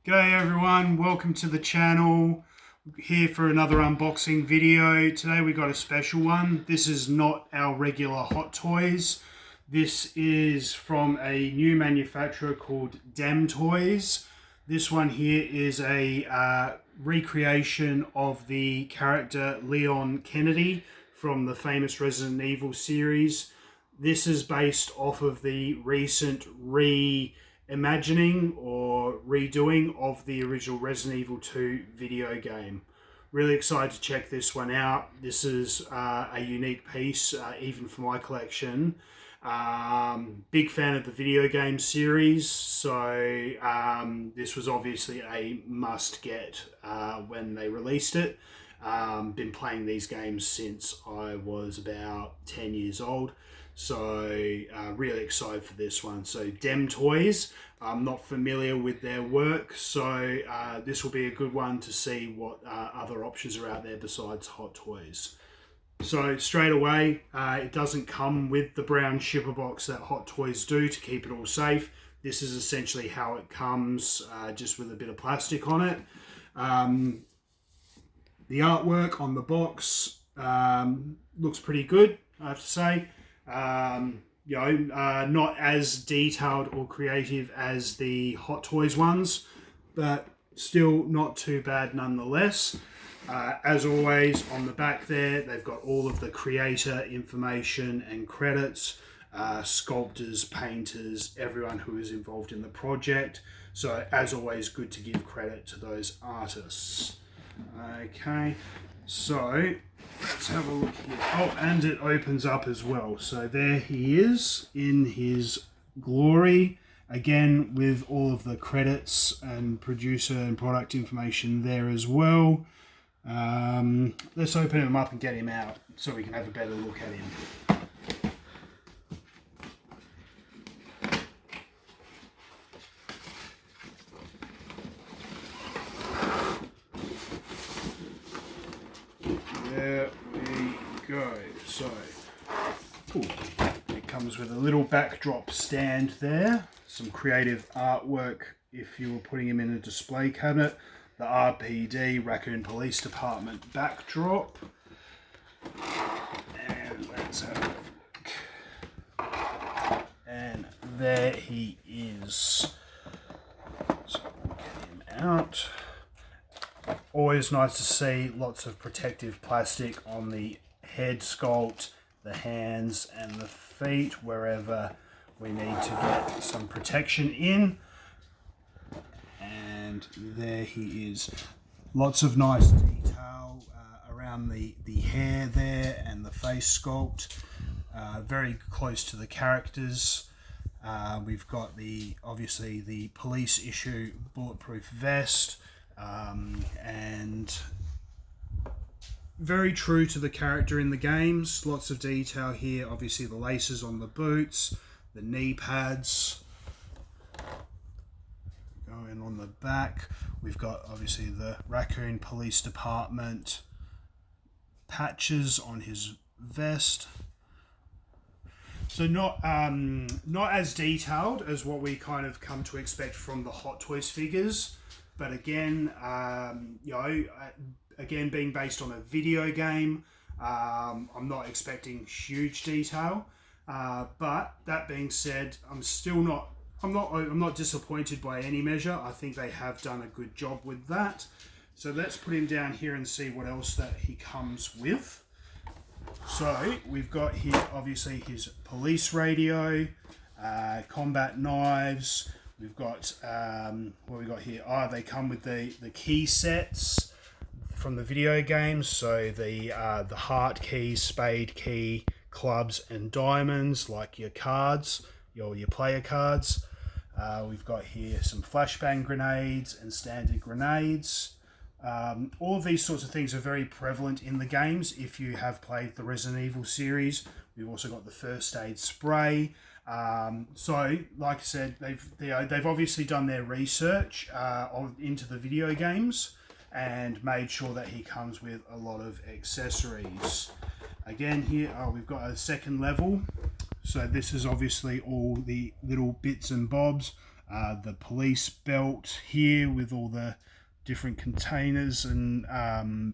G'day everyone, welcome to the channel. Here for another unboxing video. Today we got a special one. This is not our regular Hot Toys. This is from a new manufacturer called Dem Toys. This one here is a recreation of the character Leon Kennedy from the famous Resident Evil series. This is based off of the recent reimagining or redoing of the original Resident Evil 2 video game. Really excited to check this one out. This is a unique piece, even for my collection. Big fan of the video game series, so this was obviously a must get when they released it. Been playing these games since I was about 10 years old. So really excited for this one. So Dem Toys, I'm not familiar with their work, so this will be a good one to see what other options are out there besides Hot Toys. So straight away, it doesn't come with the brown shipper box that Hot Toys do to keep it all safe. This is essentially how it comes, just with a bit of plastic on it. The artwork on the box looks pretty good, I have to say. Not as detailed or creative as the Hot Toys ones, but still not too bad nonetheless. As always, on the back there, they've got all of the creator information and credits, sculptors, painters, everyone who is involved in the project. So as always, good to give credit to those artists. Okay, so let's have a look here. Oh, and it opens up as well. So there he is in his glory. Again, with all of the credits and producer and product information there as well. Let's open him up and get him out so we can have a better look at him. There we go. So, it comes with a little backdrop stand there. Some creative artwork if you were putting him in a display cabinet. The RPD, Raccoon Police Department backdrop. And let's have a look. And there he is. So we'll get him out. Always nice to see lots of protective plastic on the head sculpt, the hands and the feet, wherever we need to get some protection in. And there he is. Lots of nice detail around the hair there and the face sculpt. Very close to the characters. We've got obviously the police issue bulletproof vest. And very true to the character in the games. Lots of detail here. Obviously the laces on the boots, the knee pads. Going on the back, we've got obviously the Raccoon Police Department patches on his vest. So not as detailed as what we kind of come to expect from the Hot Toys figures. But again, again being based on a video game, I'm not expecting huge detail. But that being said, I'm not disappointed by any measure. I think they have done a good job with that. So let's put him down here and see what else that he comes with. So we've got here obviously his police radio, combat knives. We've got, what we got here? They come with the key sets from the video games. So the heart key, spade key, clubs and diamonds, like your cards, your player cards. We've got here some flashbang grenades and standard grenades. All of these sorts of things are very prevalent in the games if you have played the Resident Evil series. We've also got the first aid spray. So, like I said, they've obviously done their research into the video games and made sure that he comes with a lot of accessories. Again, here we've got a second level. So this is obviously all the little bits and bobs. the police belt here with all the different containers and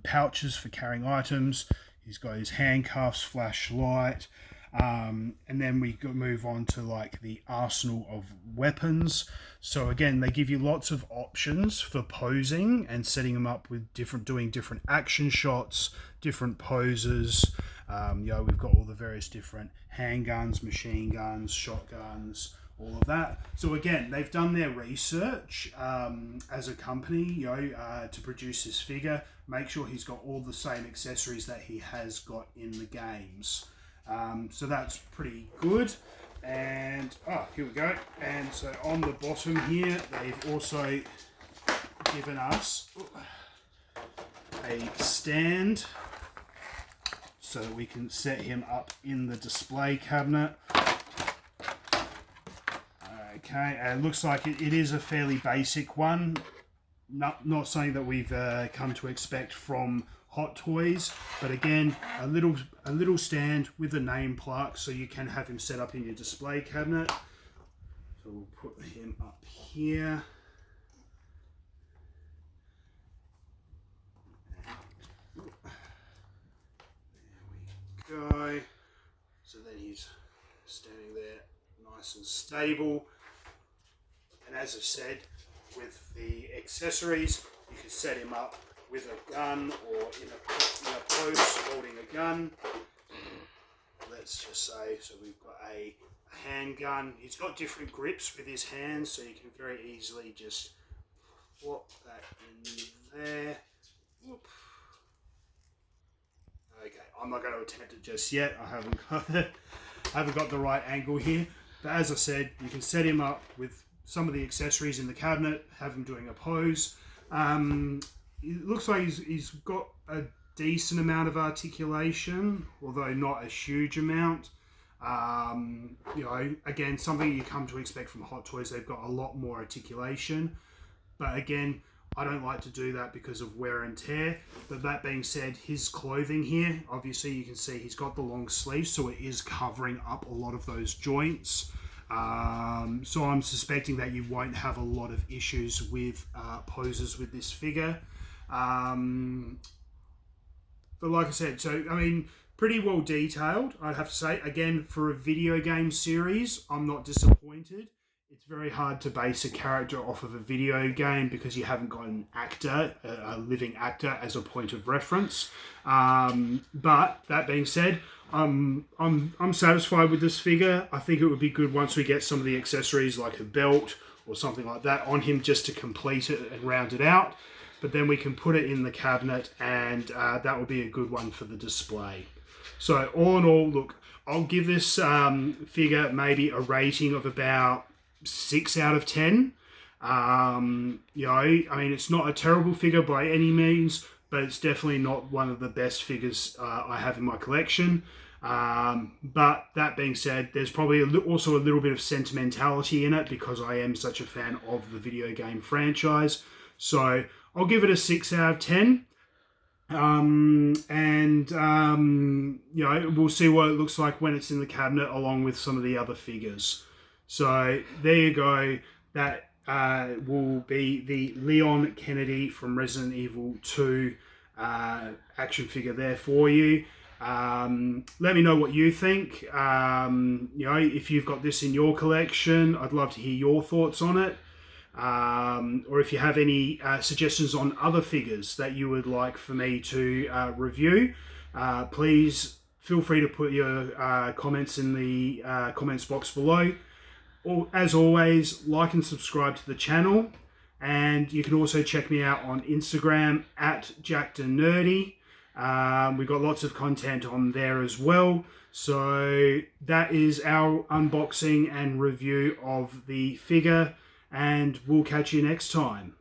pouches for carrying items. He's got his handcuffs, flashlight, and then we move on to like the arsenal of weapons. So again, they give you lots of options for posing and setting them up with doing different action shots, different poses. We've got all the various different handguns, machine guns, shotguns, all of that. So again, they've done their research as a company, to produce this figure. Make sure he's got all the same accessories that he has got in the games. So that's pretty good. And here we go. And so on the bottom here, they've also given us a stand so that we can set him up in the display cabinet. Okay, and it looks like it is a fairly basic one. Not something that we've come to expect from Hot Toys, but again, a little stand with a name plaque so you can have him set up in your display cabinet. So we'll put him up here. There we go. So then he's standing there nice and stable. And as I said, with the accessories, you can set him up with a gun or in a post holding a gun. Let's just say, so we've got a handgun. He's got different grips with his hands, so you can very easily just plop that in there. Whoop. Okay, I'm not going to attempt it just yet. I haven't got the right angle here. But as I said, you can set him up with some of the accessories in the cabinet, have him doing a pose. It looks like he's got a decent amount of articulation, although not a huge amount. Again, something you come to expect from Hot Toys. They've got a lot more articulation. But again, I don't like to do that because of wear and tear. But that being said, his clothing here, obviously you can see he's got the long sleeves, so it is covering up a lot of those joints. So I'm suspecting that you won't have a lot of issues with poses with this figure. But like I said, so I mean, pretty well detailed, I'd have to say. Again, for a video game series, I'm not disappointed. It's very hard to base a character off of a video game because you haven't got an actor, a living actor, as a point of reference. But that being said, I'm satisfied with this figure. I think it would be good once we get some of the accessories like a belt or something like that on him just to complete it and round it out. But then we can put it in the cabinet and that will be a good one for the display. So all in all, look, I'll give this figure maybe a rating of about 6 out of 10. I mean, it's not a terrible figure by any means, but it's definitely not one of the best figures I have in my collection. But that being said, there's probably also a little bit of sentimentality in it because I am such a fan of the video game franchise. So I'll give it a 6 out of 10. We'll see what it looks like when it's in the cabinet along with some of the other figures. So there you go. That will be the Leon Kennedy from Resident Evil 2 action figure there for you. Let me know what you think. If you've got this in your collection, I'd love to hear your thoughts on it. Or if you have any suggestions on other figures that you would like for me to review, please feel free to put your comments in the comments box below. As always, like and subscribe to the channel, and you can also check me out on Instagram at JackDaNerdy. We've got lots of content on there as well. So that is our unboxing and review of the figure, and we'll catch you next time.